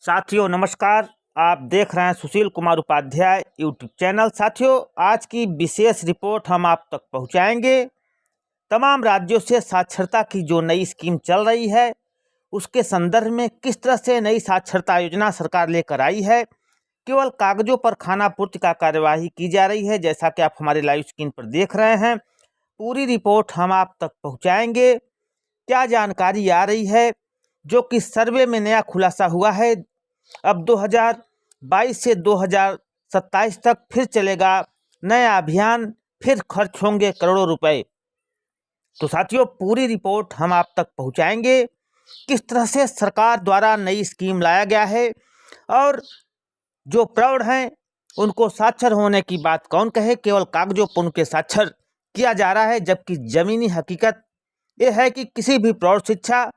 साथियों नमस्कार, आप देख रहे हैं सुशील कुमार उपाध्याय यूट्यूब चैनल। साथियों, आज की विशेष रिपोर्ट हम आप तक पहुंचाएंगे। तमाम राज्यों से साक्षरता की जो नई स्कीम चल रही है उसके संदर्भ में किस तरह से नई साक्षरता योजना सरकार लेकर आई है। केवल कागजों पर खानापूर्ति का कार्यवाही की जा रही है, जैसा कि आप हमारे लाइव स्क्रीन पर देख रहे हैं। पूरी रिपोर्ट हम आप तक पहुंचाएंगे। क्या जानकारी आ रही है, जो कि सर्वे में नया खुलासा हुआ है। अब 2022 से 2027 तक फिर चलेगा नया अभियान, फिर खर्च होंगे करोड़ों रुपए। तो साथियों, पूरी रिपोर्ट हम आप तक पहुंचाएंगे। किस तरह से सरकार द्वारा नई स्कीम लाया गया है और जो प्रौढ़ हैं उनको साक्षर होने की बात कौन कहे। केवल कागजों पर उनके साक्षर किया जा रहा है, जबकि जमीनी हकीकत यह है कि किसी भी प्रौढ़ शिक्षा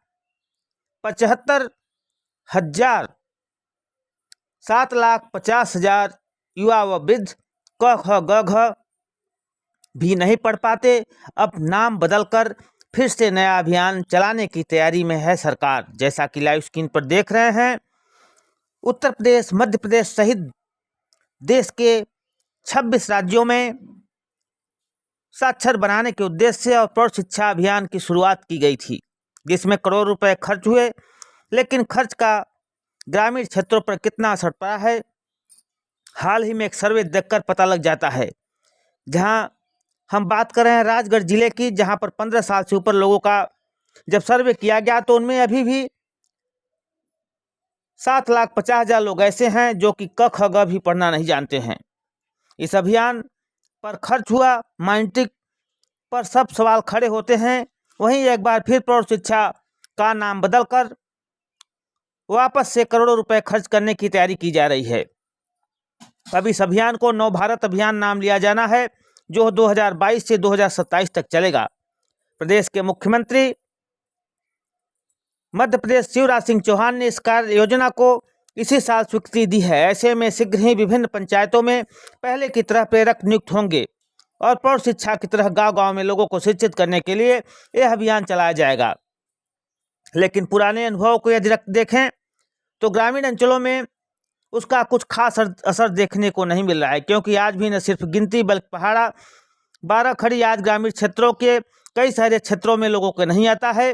75,000 7,50,000 युवा व वृद्ध क ख ग घ भी नहीं पढ़ पाते। अब नाम बदलकर फिर से नया अभियान चलाने की तैयारी में है सरकार। जैसा कि लाइव स्क्रीन पर देख रहे हैं, उत्तर प्रदेश, मध्य प्रदेश सहित देश के 26 राज्यों में साक्षर बनाने के उद्देश्य से और प्रौढ़ शिक्षा अभियान की शुरुआत की गई थी, जिसमें करोड़ रुपए खर्च हुए। लेकिन खर्च का ग्रामीण क्षेत्रों पर कितना असर पड़ा है, हाल ही में एक सर्वे देखकर पता लग जाता है। जहां हम बात कर रहे हैं राजगढ़ जिले की, जहां पर 15 साल से ऊपर लोगों का जब सर्वे किया गया तो उनमें अभी भी 7,50,000 लोग ऐसे हैं जो कि क ख ग भी पढ़ना नहीं जानते हैं। इस अभियान पर खर्च हुआ, मैट्रिक पर सब सवाल खड़े होते हैं। वहीं एक बार फिर प्रौढ़ शिक्षा का नाम बदलकर वापस से करोड़ों रुपए खर्च करने की तैयारी की जा रही है। अब इस अभियान को नव भारत अभियान नाम लिया जाना है, जो 2022 से 2027 तक चलेगा। प्रदेश के मुख्यमंत्री मध्य प्रदेश शिवराज सिंह चौहान ने इस कार्य योजना को इसी साल स्वीकृति दी है। ऐसे में शीघ्र ही विभिन्न पंचायतों में पहले की तरह प्रेरक नियुक्त होंगे और प्रौढ़ शिक्षा की तरह गांव-गांव में लोगों को शिक्षित करने के लिए यह अभियान चलाया जाएगा। लेकिन पुराने अनुभव को यदि देखें तो ग्रामीण अंचलों में उसका कुछ खास असर देखने को नहीं मिल रहा है, क्योंकि आज भी न सिर्फ गिनती बल्कि पहाड़ा 12 खड़ी आज ग्रामीण क्षेत्रों के कई सारे क्षेत्रों में लोगों को नहीं आता है।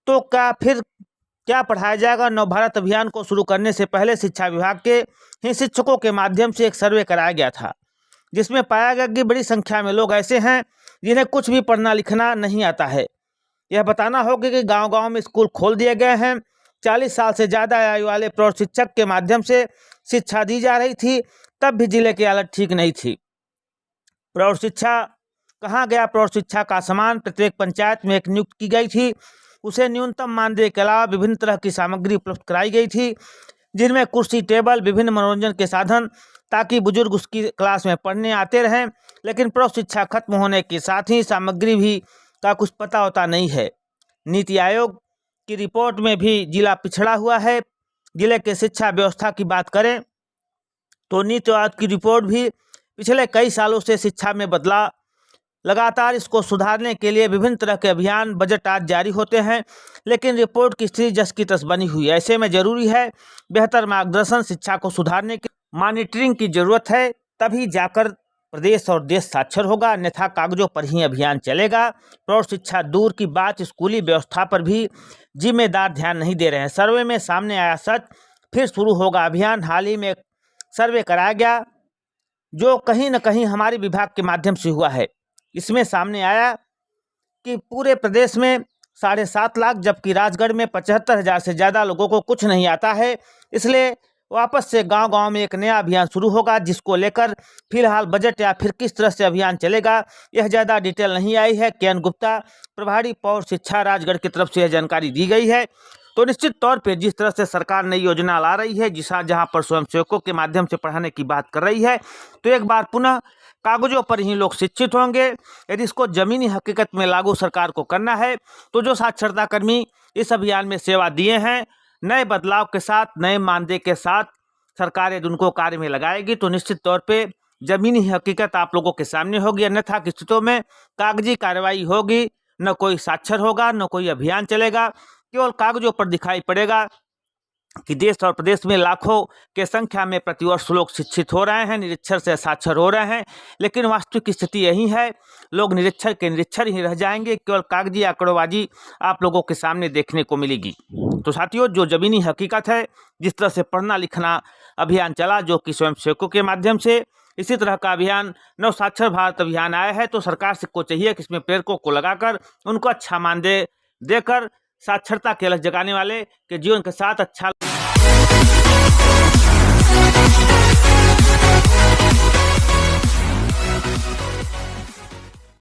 तो क्या पढ़ाया जाएगा। नव भारत अभियान को शुरू करने से पहले शिक्षा विभाग के ही शिक्षकों के माध्यम से एक सर्वे कराया गया था, जिसमें पाया गया कि बड़ी संख्या में लोग ऐसे हैं जिन्हें कुछ भी पढ़ना लिखना नहीं आता है। यह बताना होगा कि गांव-गांव में स्कूल खोल दिए गए हैं। 40 साल से ज़्यादा आयु वाले प्रौढ़ शिक्षक के माध्यम से शिक्षा दी जा रही थी, तब भी जिले की हालत ठीक नहीं थी। प्रौढ़ शिक्षा कहाँ गया। प्रौढ़ शिक्षा का सामान प्रत्येक पंचायत में एक नियुक्त की गई थी। उसे न्यूनतम मानदेय के अलावा विभिन्न तरह की सामग्री उपलब्ध कराई गई थी, जिनमें कुर्सी, टेबल, विभिन्न मनोरंजन के साधन, ताकि बुजुर्ग उसकी क्लास में पढ़ने आते रहें। लेकिन प्रौढ़ शिक्षा खत्म होने के साथ ही सामग्री भी का कुछ पता होता नहीं है। नीति आयोग की रिपोर्ट में भी जिला पिछड़ा हुआ है। जिले के शिक्षा व्यवस्था की बात करें तो नीति आयोग की रिपोर्ट भी पिछले कई सालों से शिक्षा में बदलाव, लगातार इसको सुधारने के लिए विभिन्न तरह के अभियान, बजट आज जारी होते हैं, लेकिन रिपोर्ट की स्थिति जस की तस बनी हुई है। ऐसे में जरूरी है बेहतर मार्गदर्शन, शिक्षा को सुधारने की मॉनिटरिंग की जरूरत है, तभी जाकर प्रदेश और देश साक्षर होगा, अन्यथा कागजों पर ही अभियान चलेगा। प्रौढ़ शिक्षा दूर की बात, स्कूली व्यवस्था पर भी जिम्मेदार ध्यान नहीं दे रहे हैं। सर्वे में सामने आया सच, फिर शुरू होगा अभियान। हाल ही में एक सर्वे कराया गया जो कहीं न कहीं हमारे विभाग के माध्यम से हुआ है। इसमें सामने आया कि पूरे प्रदेश में 7.5 लाख, जबकि राजगढ़ में 75,000 से ज़्यादा लोगों को कुछ नहीं आता है। इसलिए वापस से गांव-गांव में एक नया अभियान शुरू होगा, जिसको लेकर फिलहाल बजट या फिर किस तरह से अभियान चलेगा, यह ज़्यादा डिटेल नहीं आई है। के एन गुप्ता, प्रभारी प्रौढ़ शिक्षा, राजगढ़ की तरफ से यह जानकारी दी गई है। तो निश्चित तौर पे जिस तरह से सरकार नई योजना ला रही है, जहाँ पर स्वयंसेवकों के माध्यम से पढ़ाने की बात कर रही है, तो एक बार पुनः कागजों पर ही लोग शिक्षित होंगे। यदि इसको जमीनी हकीकत में लागू सरकार को करना है, तो जो साक्षरता कर्मी इस अभियान में सेवा दिए हैं, नए बदलाव के साथ, नए मानदेय के साथ सरकार यदि उनको कार्य में लगाएगी, तो निश्चित तौर पे जमीनी हकीकत आप लोगों के सामने होगी, अन्यथा की स्थितियों में कागजी कार्रवाई होगी, न कोई साक्षर होगा, न कोई अभियान चलेगा, केवल कागजों पर दिखाई पड़ेगा कि देश और प्रदेश में लाखों के संख्या में प्रतिवर्ष लोग शिक्षित हो रहे हैं, निरक्षर से साक्षर हो रहे हैं, लेकिन वास्तविक स्थिति यही है, लोग निरक्षर के निरक्षर ही रह जाएंगे, केवल कागजी आंकड़ोबाजी आप लोगों के सामने देखने को मिलेगी। तो साथियों, जो जमीनी हकीकत है, जिस तरह से पढ़ना लिखना अभियान चला, जो कि स्वयंसेवकों के माध्यम से इसी तरह का अभियान नव साक्षर भारत अभियान आया है, तो सरकार को चाहिए कि इसमें प्रेरकों को लगाकर उनको अच्छा मानदेय देकर साक्षरता के लक्ष्य जगाने वाले के जीवन के साथ अच्छा